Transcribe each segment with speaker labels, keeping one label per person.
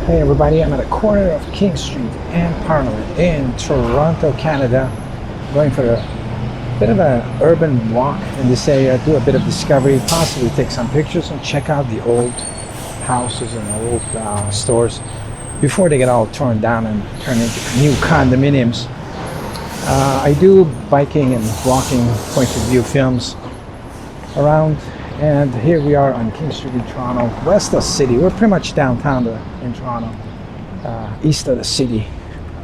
Speaker 1: Hey everybody, I'm at a corner of King Street and Parliament in Toronto, Canada. Going for a bit of an urban walk in this area, do a bit of discovery, possibly take some pictures and check out the old houses and old stores before they get all torn down and turned into new condominiums. I do biking and walking point of view films around, and here we are on King Street in Toronto, west of the city. We're pretty much downtown in Toronto, east of the city,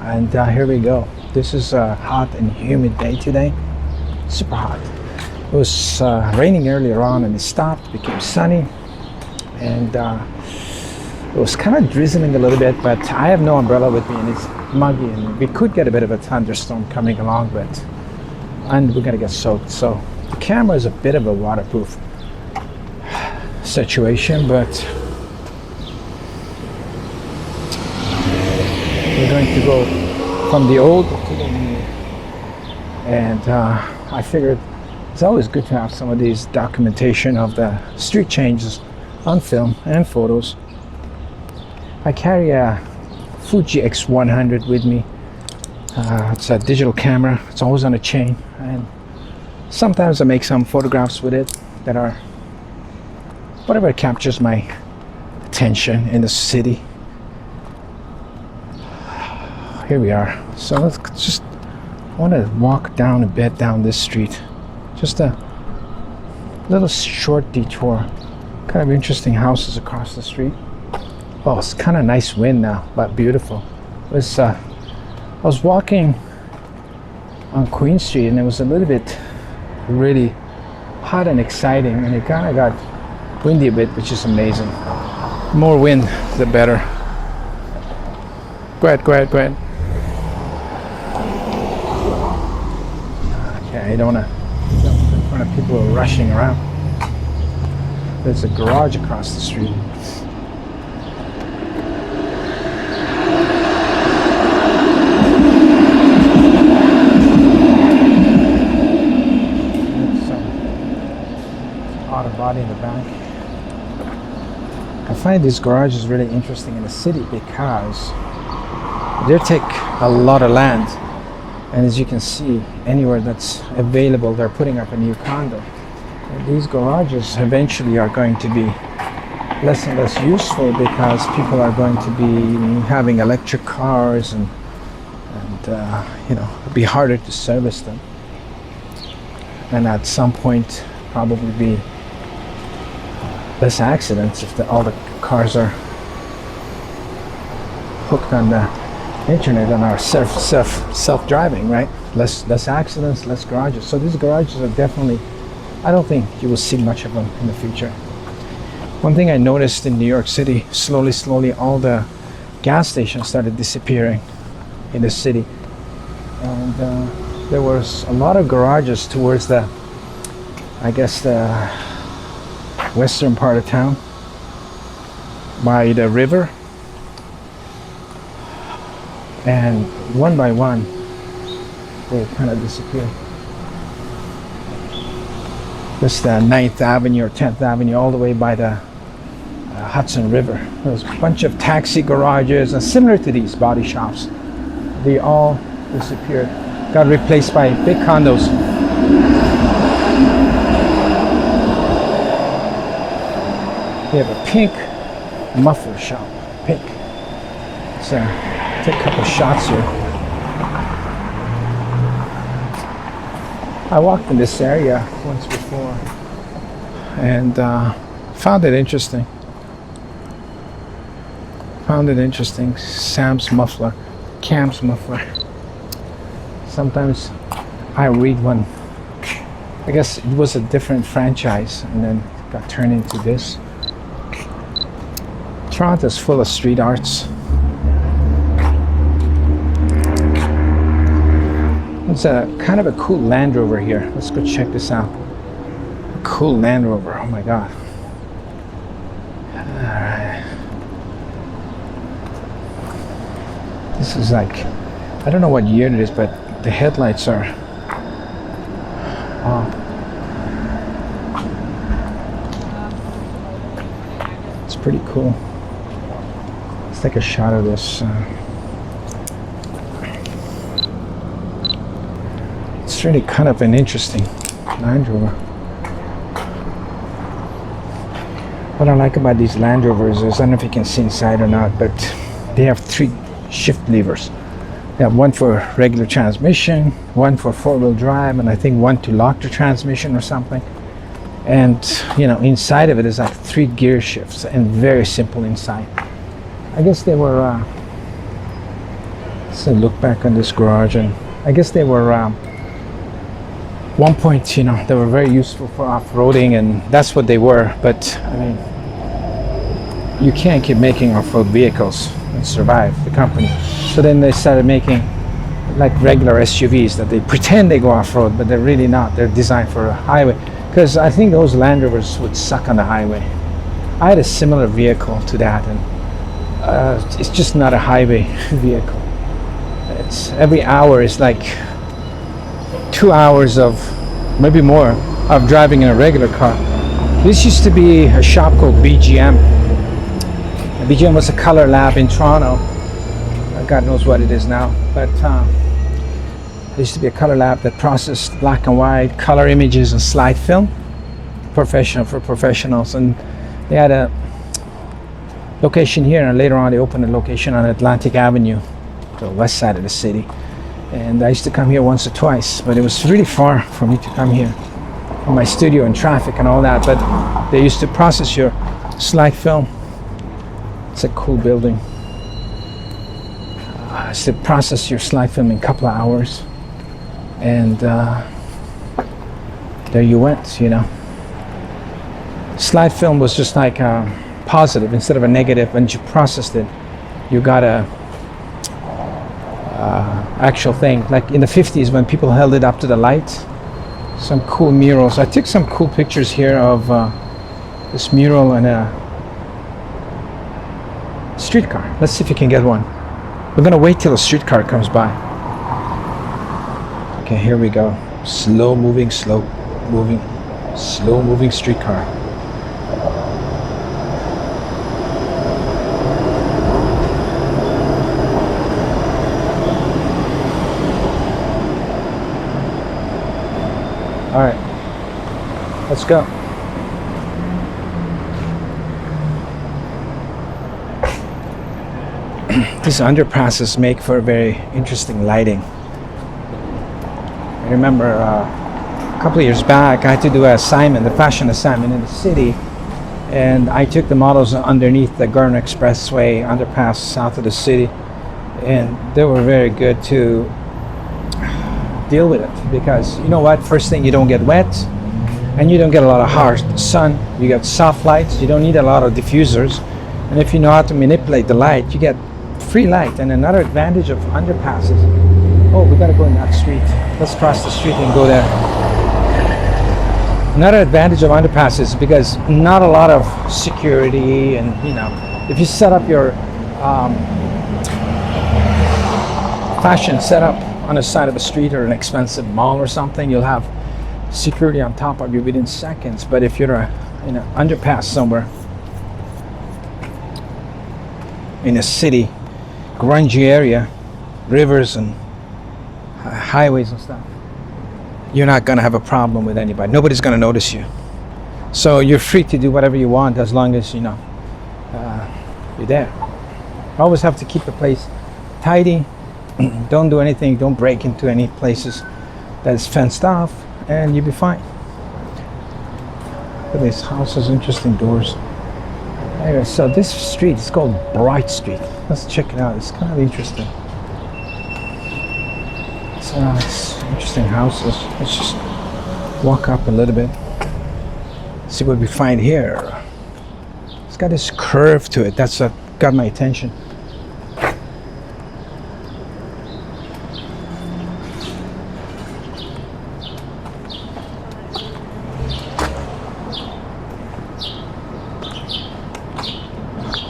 Speaker 1: and here we go. This is a hot and humid day today, super hot. It was raining earlier on and it stopped, became sunny, and it was kind of drizzling a little bit, but I have no umbrella with me and it's muggy, and we could get a bit of a thunderstorm coming along, and we're gonna get soaked. So the camera is a bit of a waterproof situation, but we're going to go from the old to the new, and I figured it's always good to have some of these documentation of the street changes on film and photos. I carry a Fuji X100 with me. It's a digital camera. It's always on a chain, and sometimes I make some photographs with it that are whatever captures my attention in the city. Here we are. So let's just, I want to walk down a bit down this street. Just a little short detour. Kind of interesting houses across the street. Oh, it's kind of nice wind now, but beautiful. It was, I was walking on Queen Street and it was a little bit really hot and exciting, and it kind of got windy a bit, which is amazing. The more wind, the better. Go ahead. Okay, I don't want to jump in front of people who are rushing around. There's a garage across the street. Auto body in the back. I find these garages really interesting in the city because they take a lot of land, and as you can see, anywhere that's available they're putting up a new condo. And these garages eventually are going to be less and less useful because people are going to be having electric cars, and you know, it'll be harder to service them, and at some point probably be less accidents if all the cars are hooked on the internet and are self-driving, right? Less accidents, less garages. So these garages are definitely, I don't think you will see much of them in the future. One thing I noticed in New York City, slowly all the gas stations started disappearing in the city, and there was a lot of garages towards the, I guess, the western part of town by the river, and one by one they kind of disappeared. Just the 9th Avenue or 10th Avenue all the way by the Hudson River. There's a bunch of taxi garages and similar to these body shops. They all disappeared, got replaced by big condos. We have a pink muffler shop, pink. So take a couple shots here. I walked in this area once before and found it interesting. Sam's muffler, Cam's muffler. Sometimes I read one. I guess it was a different franchise and then got turned into this. Toronto's full of street arts. It's a kind of a cool Landrover here. Let's go check this out. A cool Landrover. Oh my god. Alright. This is like, I don't know what year it is, but the headlights are, wow. It's pretty cool. Let's take a shot of this. It's really kind of an interesting Landrover. What I like about these Landrovers is, I don't know if you can see inside or not, but they have 3 shift levers. They have one for regular transmission, one for 4-wheel drive, and I think one to lock the transmission or something. And you know, inside of it is like 3 gear shifts, and very simple inside. I guess they were let's look back on this garage, and I guess they were one point, you know, they were very useful for off-roading, and that's what they were. But I mean, you can't keep making off-road vehicles and survive the company. So then they started making like regular SUVs that they pretend they go off-road, but they're really not. They're designed for a highway, because I think those Land Rovers would suck on the highway. I had a similar vehicle to that, and it's just not a highway vehicle. It's every hour is like 2 hours of, maybe more, of driving in a regular car. This used to be a shop called BGM. And BGM was a color lab in Toronto. God knows what it is now, but there used to be a color lab that processed black and white color images and slide film, for professionals. And they had a location here, and later on they opened a location on Atlantic Avenue, the west side of the city. And I used to come here once or twice, but it was really far for me to come here from my studio and traffic and all that. But they used to process your slide film. It's a cool building. To process your slide film in a couple of hours, and there you went, you know. Slide film was just like a positive instead of a negative. When you processed it, you got a actual thing. Like in the 50s when people held it up to the light. Some cool murals. I took some cool pictures here of this mural and a streetcar. Let's see if you can get one. We're gonna wait till a streetcar comes by. Okay, here we go. Slow moving streetcar. All right, let's go. These underpasses make for very interesting lighting. I remember a couple of years back, I had to do an assignment, a fashion assignment in the city, and I took the models underneath the Garner Expressway underpass south of the city, and they were very good to deal with it, because you know what, first thing, you don't get wet, and you don't get a lot of harsh sun. You get soft lights, you don't need a lot of diffusers, and if you know how to manipulate the light, you get free light. And another advantage of underpasses, oh, we gotta go in that street, let's cross the street and go there. Another advantage of underpasses is because not a lot of security, and you know, if you set up your fashion setup on the side of a street or an expensive mall or something, you'll have security on top of you within seconds. But if you're in an underpass somewhere in a city, grungy area, rivers and highways and stuff, you're not going to have a problem with anybody. Nobody's going to notice you. So you're free to do whatever you want, as long as, you know, you're there. Always have to keep the place tidy. Don't do anything, don't break into any places that is fenced off, and you'll be fine. Look at these houses, interesting doors. Anyway, so this street is called Bright Street. Let's check it out. It's kind of interesting. It's interesting houses. Let's just walk up a little bit. See what we find here. It's got this curve to it. That's what got my attention.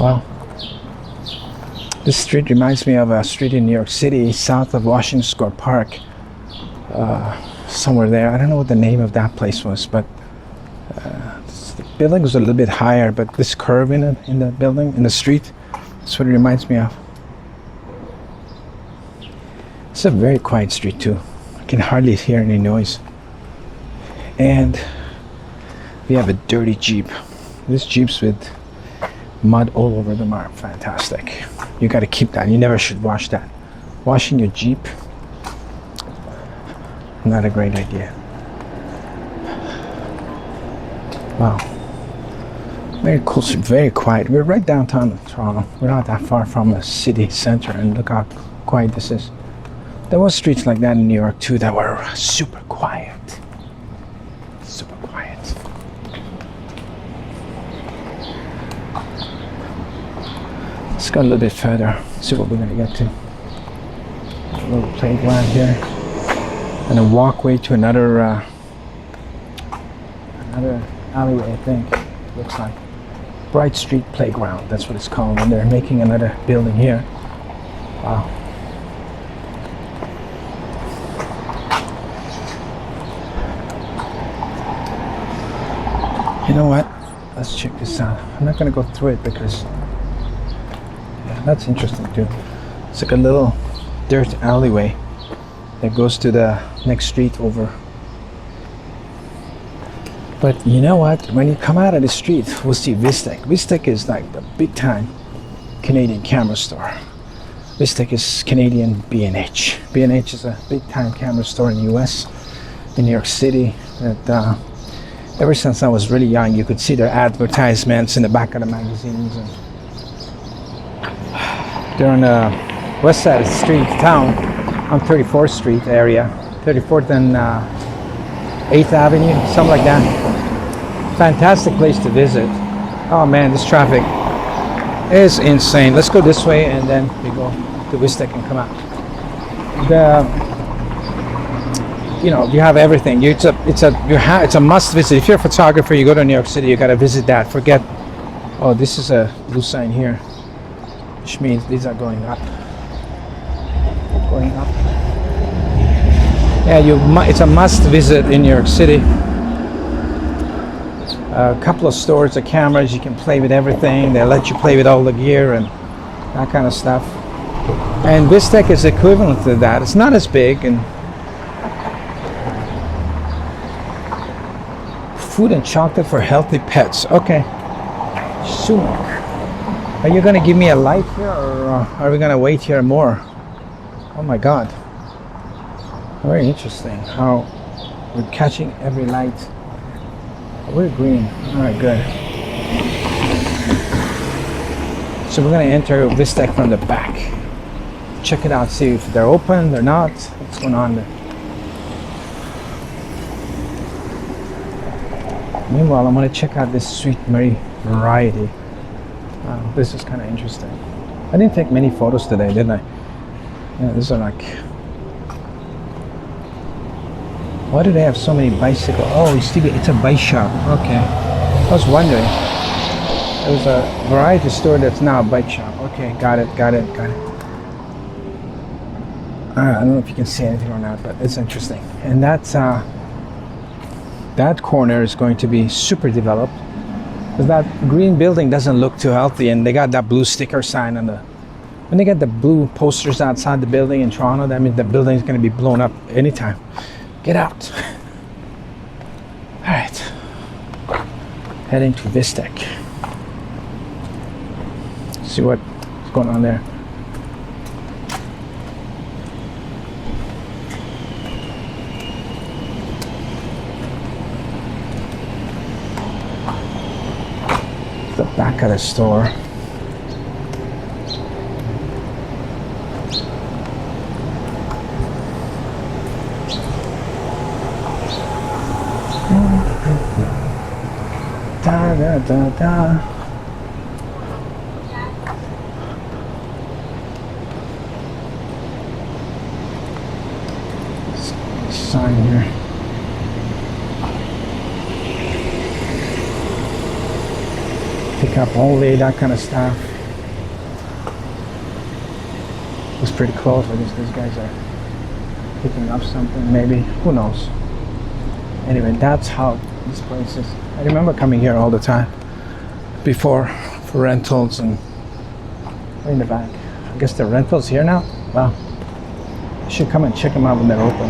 Speaker 1: Wow. This street reminds me of a street in New York City, south of Washington Square Park. Somewhere there. I don't know what the name of that place was, but the building was a little bit higher, but this curve in the building, in the street, That's what it reminds me of. It's a very quiet street too. I can hardly hear any noise. And we have a dirty Jeep. These Jeeps with mud all over them are fantastic. You got to keep that. You never should wash that. Washing your Jeep, not a great idea. Wow. Very cool, very quiet. We're right downtown Toronto. We're not that far from the city center, and look how quiet this is. There was streets like that in New York too that were super quiet. Super quiet. Let's go a little bit further, see what we're gonna get to. A little playground here. And a walkway to another alleyway, I think. Looks like Bright Street Playground, that's what it's called, and they're making another building here. Wow. You know what? Let's check this out. I'm not gonna go through it because that's interesting too. It's like a little dirt alleyway that goes to the next street over. But you know what? When you come out of the street, we'll see Visteck. Visteck is like the big time Canadian camera store. Visteck is Canadian B&H. B&H is a big time camera store in the US, in New York City. That ever since I was really young, you could see their advertisements in the back of the magazines. And they're on the west side of the street, town, on 34th Street area, 34th and 8th Avenue, something like that. Fantastic place to visit. Oh man, this traffic is insane. Let's go this way and then we go to Visteck and come out. You have everything. It's a must visit. If you're a photographer, you go to New York City, you gotta visit that. Forget. Oh, this is a blue sign here, which means these are going up. Going up. Yeah, it's a must visit in New York City. A couple of stores of cameras, you can play with everything. They let you play with all the gear and that kind of stuff. And Visteck is equivalent to that. It's not as big. And food and chocolate for healthy pets. Okay. Soon. Are you going to give me a light here, or are we going to wait here more? Oh my God. Very interesting how we're catching every light. We're green. Alright, good. So we're going to enter Visteck from the back. Check it out, see if they're open, they're not. What's going on there? Meanwhile, I'm going to check out this Sweet Marie variety. This is kind of interesting. I didn't take many photos today, did I? Yeah, these are like... Why do they have so many bicycles? Oh, it's a bike shop. Okay. I was wondering. There was a variety store that's now a bike shop. Okay, got it. I don't know if you can see anything or not, but it's interesting. And that's that corner is going to be super developed. Because that green building doesn't look too healthy, and they got that blue sticker sign on the... When they get the blue posters outside the building in Toronto, that means the building is going to be blown up anytime. Get out. All right. Heading to Visteck. See what's going on there. The back of the store. Da da da da. Sign here. Pick up only, that kind of stuff. It's pretty close. I guess these guys are picking up something, maybe. Who knows? Anyway, that's how this place is. I remember coming here all the time before for rentals and in the back. I guess the rental's here now. Wow. I should come and check them out when they're open.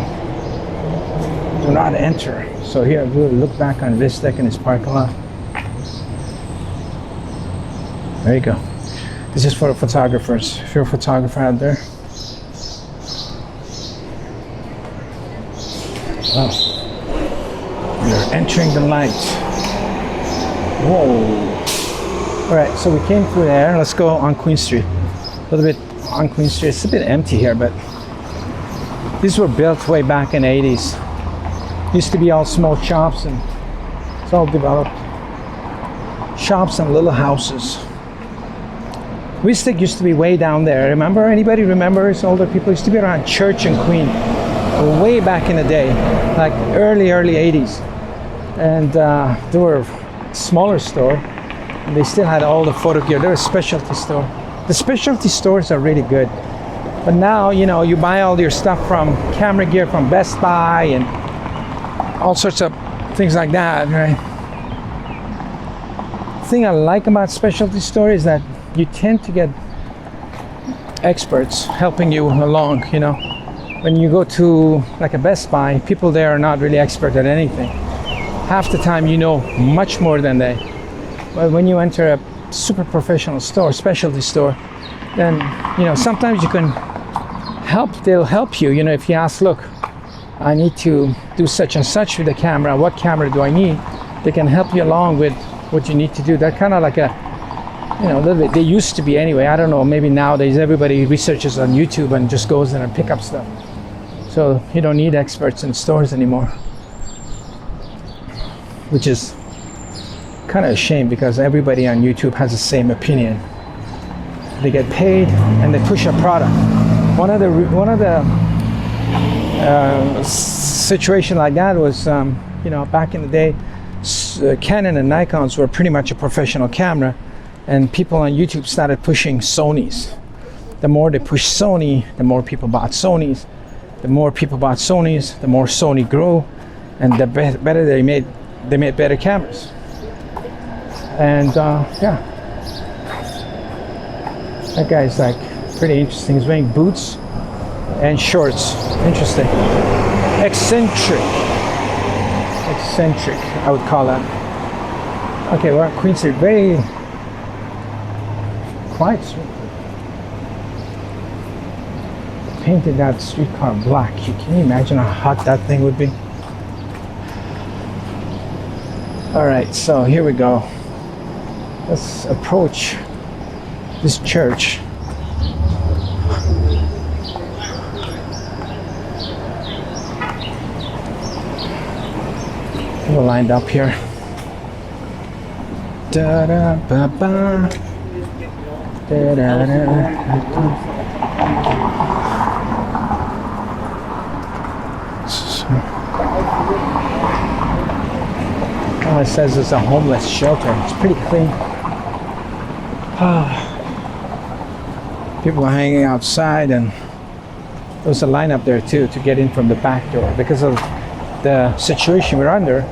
Speaker 1: Do not enter. So here, we'll look back on Visteck in his parking lot. There you go. This is for the photographers. If you're a photographer out there. Wow. We're entering the light. Whoa. All right, so we came through there. Let's go on Queen Street. A little bit on Queen Street. It's a bit empty here, but these were built way back in the 80s. Used to be all small shops, and it's all developed. Shops and little houses. Visteck used to be way down there. Remember? Anybody remembers? Older people used to be around Church and Queen, way back in the day, like early 80s. And there were a smaller store. And they still had all the photo gear. They're a specialty store. The specialty stores are really good. But now, you know, you buy all your stuff from camera gear from Best Buy and all sorts of things like that, right? The thing I like about specialty stores is that you tend to get experts helping you along, you know. When you go to like a Best Buy, people there are not really expert at anything. Half the time you know much more than they. But when you enter a super professional store, specialty store, then, you know, sometimes you can they'll help you, you know, if you ask, look, I need to do such and such with the camera, what camera do I need? They can help you along with what you need to do. They're kind of like a, you know, a little bit, they used to be anyway, I don't know, maybe nowadays everybody researches on YouTube and just goes in and pick up stuff. So you don't need experts in stores anymore. Which is kind of a shame because everybody on YouTube has the same opinion. They get paid and they push a product. One of the situation like that was, you know, back in the day, Canon and Nikons were pretty much a professional camera, and people on YouTube started pushing Sonys. The more they pushed Sony, the more people bought Sonys. The more people bought Sonys, the more Sony grew, and the better they made better cameras. And yeah, that guy's like pretty interesting. He's wearing boots and shorts. Interesting. Eccentric, I would call that. Okay, we're at Queen Street. Very quiet street. Painted that streetcar black. Can you imagine how hot that thing would be? All right, so here we go. Let's approach this church. We're lined up here. Da da ba ba. Da da da. Oh, it says it's a homeless shelter. It's pretty clean. People are hanging outside, and there's a line up there too to get in from the back door. Because of the situation we're under,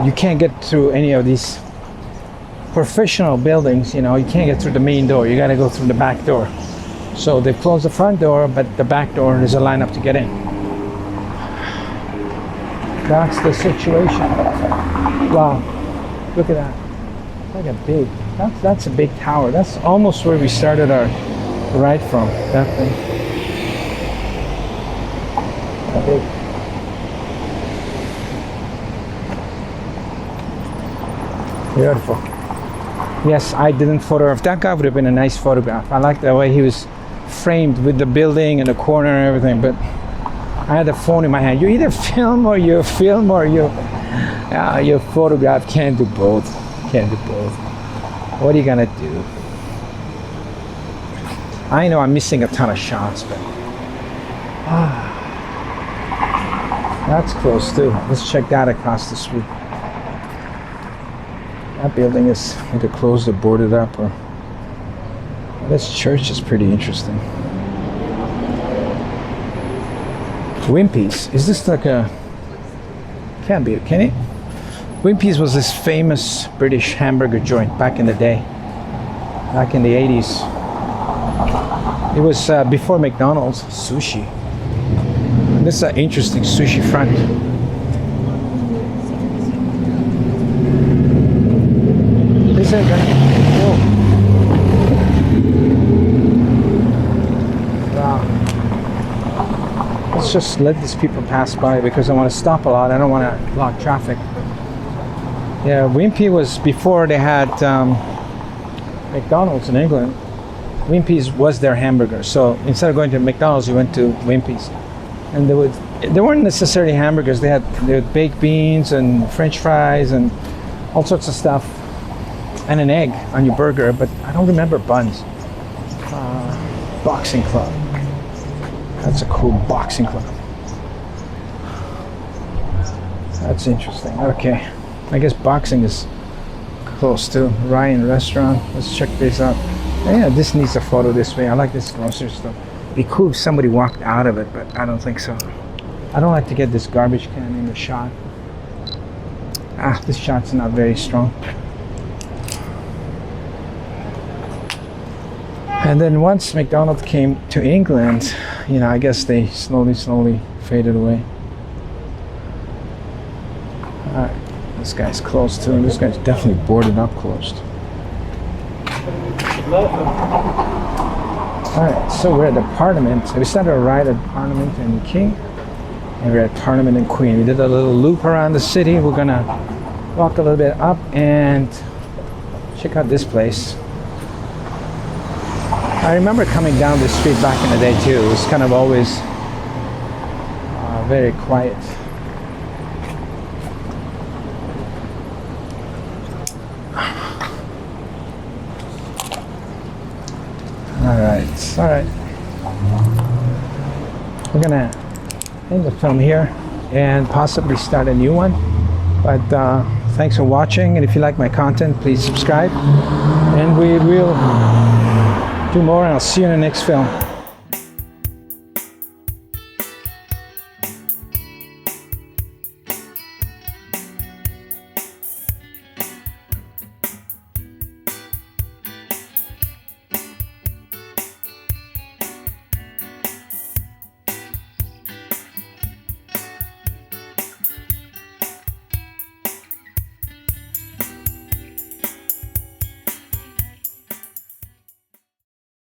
Speaker 1: you can't get through any of these professional buildings. You know, you can't get through the main door. You got to go through the back door. So they've closed the front door, but the back door is a line up to get in. That's the situation. Wow, look at that. Like a big, that's a big tower. That's almost where we started our ride from, that thing. That big. Beautiful. Yes, I didn't photograph. That guy would have been a nice photograph. I like the way he was framed with the building and the corner and everything, but I had the phone in my hand. You either film or you photograph. Can't do both. Can't do both. What are you gonna do? I know I'm missing a ton of shots, but that's close too. Let's check that across the street. That building is either closed or boarded up, or this church is pretty interesting. Wimpy's. Is this like a... Can't be, can it? Wimpy's was this famous British hamburger joint back in the day. Back in the 80s. It was before McDonald's. Sushi. This is an interesting sushi front. This is wow. Let's just let these people pass by because I want to stop a lot. I don't want to block traffic. Yeah, Wimpy was before they had McDonald's in England. Wimpy's was their hamburger. So instead of going to McDonald's, you went to Wimpy's. And they weren't necessarily hamburgers. They had baked beans and French fries and all sorts of stuff, and an egg on your burger. But I don't remember buns. Boxing club. That's a cool boxing club. That's interesting. Okay, I guess boxing is close to Ryan Restaurant. Let's check this out. Yeah, this needs a photo this way. I like this grocery store. It'd be cool if somebody walked out of it, but I don't think so. I don't like to get this garbage can in the shot. This shot's not very strong. And then once McDonald's came to England, you know, I guess they slowly faded away. Alright, this guy's closed too. This guy's definitely boarded up closed. Alright, so we're at the Parliament. We started a ride at Parliament and King, and we're at Parliament and Queen. We did a little loop around the city. We're gonna walk a little bit up and check out this place. I remember coming down this street back in the day too. It was kind of always very quiet. All right. We're gonna end the film here and possibly start a new one. But thanks for watching, and if you like my content, please subscribe. And we will do more, and I'll see you in the next film.